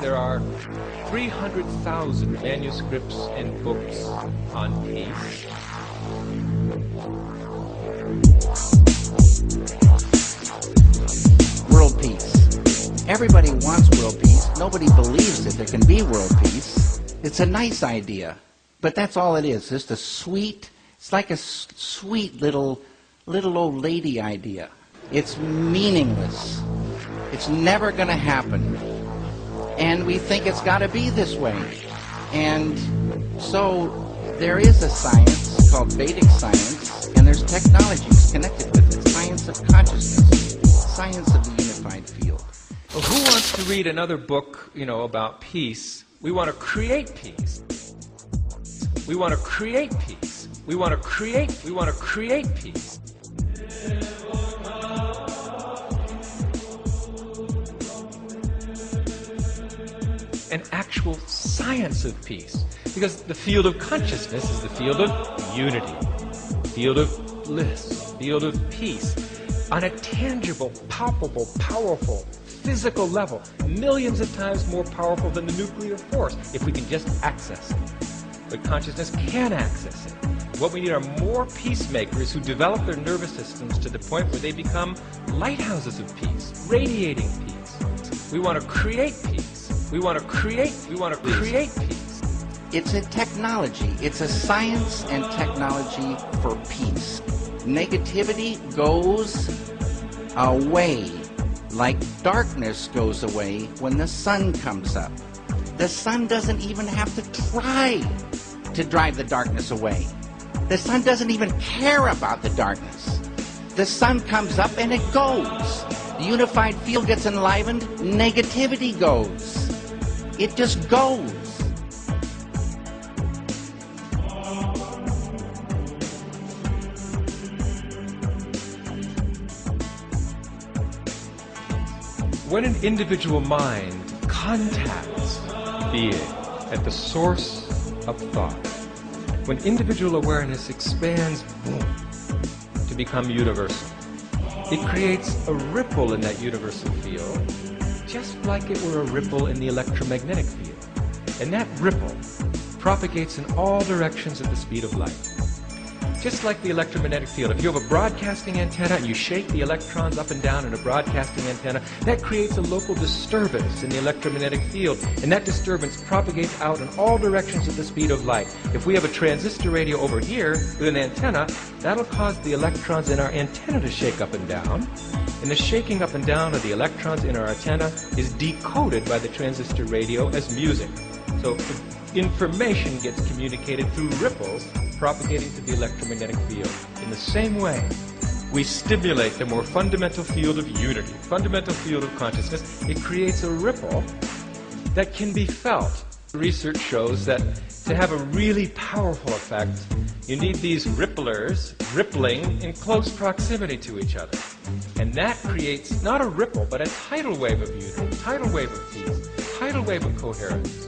There are 300,000 manuscripts and books on peace. World peace. Everybody wants world peace. Nobody believes that there can be world peace. It's a nice idea, but that's all it is. Just a sweet, it's like a sweet little old lady idea. It's meaningless. It's never going to happen. And we think it's got to be this way. And so there is a science called Vedic science, and there's technologies connected with it. Science of consciousness, science of the unified field. Well, who wants to read another book, about peace? We want to create peace. We want to create peace. We want to create peace. An actual science of peace. Because the field of consciousness is the field of unity, field of bliss, field of peace, on a tangible, palpable, powerful, physical level, millions of times more powerful than the nuclear force, if we can just access it. But consciousness can access it. What we need are more peacemakers who develop their nervous systems to the point where they become lighthouses of peace, radiating peace. We want to create peace. We want to create peace. It's a technology. It's a science and technology for peace. Negativity goes away like darkness goes away when the sun comes up. The sun doesn't even have to try to drive the darkness away. The sun doesn't even care about the darkness. The sun comes up and it goes. The unified field gets enlivened, negativity goes. It just goes. When an individual mind contacts being at the source of thought, when individual awareness expands, boom, to become universal, it creates a ripple in that universal field, just like it were a ripple in the electromagnetic field. And that ripple propagates in all directions at the speed of light. Just like the electromagnetic field, if you have a broadcasting antenna and you shake the electrons up and down in a broadcasting antenna, that creates a local disturbance in the electromagnetic field, and that disturbance propagates out in all directions at the speed of light. If we have a transistor radio over here with an antenna, that'll cause the electrons in our antenna to shake up and down, and the shaking up and down of the electrons in our antenna is decoded by the transistor radio as music. So information gets communicated through ripples propagating to the electromagnetic field. In the same way, we stimulate the more fundamental field of unity, fundamental field of consciousness. It creates a ripple that can be felt. Research shows that to have a really powerful effect, you need these ripplers rippling in close proximity to each other. And that creates not a ripple, but a tidal wave of unity, tidal wave of peace, tidal wave of coherence.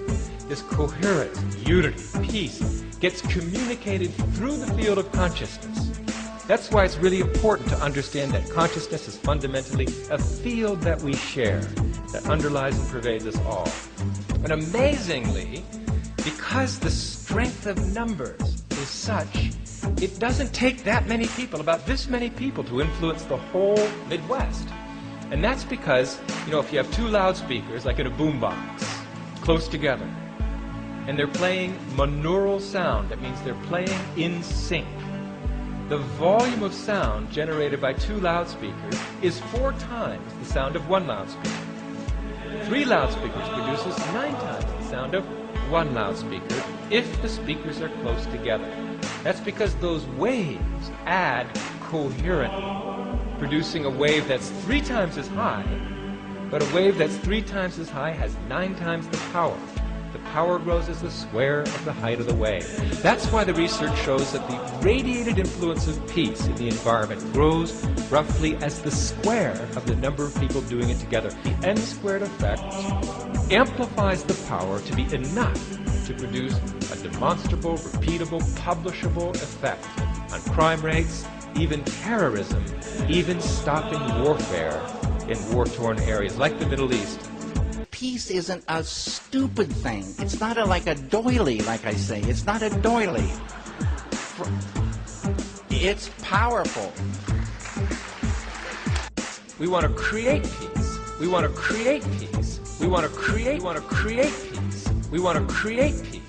This coherent unity, peace, gets communicated through the field of consciousness. That's why it's really important to understand that consciousness is fundamentally a field that we share, that underlies and pervades us all. And amazingly, because the strength of numbers is such, it doesn't take that many people, about this many people, to influence the whole Midwest. And that's because, if you have two loudspeakers, like in a boombox, close together, and they're playing monaural sound, that means they're playing in sync, the volume of sound generated by two loudspeakers is 4 times the sound of one loudspeaker. 3 loudspeakers produces 9 times the sound of one loudspeaker if the speakers are close together. That's because those waves add coherently, producing a wave that's 3 times as high, but a wave that's 3 times as high has 9 times the power. The power grows as the square of the height of the wave. That's why the research shows that the radiated influence of peace in the environment grows roughly as the square of the number of people doing it together. The n-squared effect amplifies the power to be enough to produce a demonstrable, repeatable, publishable effect on crime rates, even terrorism, even stopping warfare in war-torn areas like the Middle East. peace isn't a stupid thing. It's not like a doily, like I say. It's not a doily. It's powerful. We want to create peace. We want to create peace. We want to create peace. We want to create peace.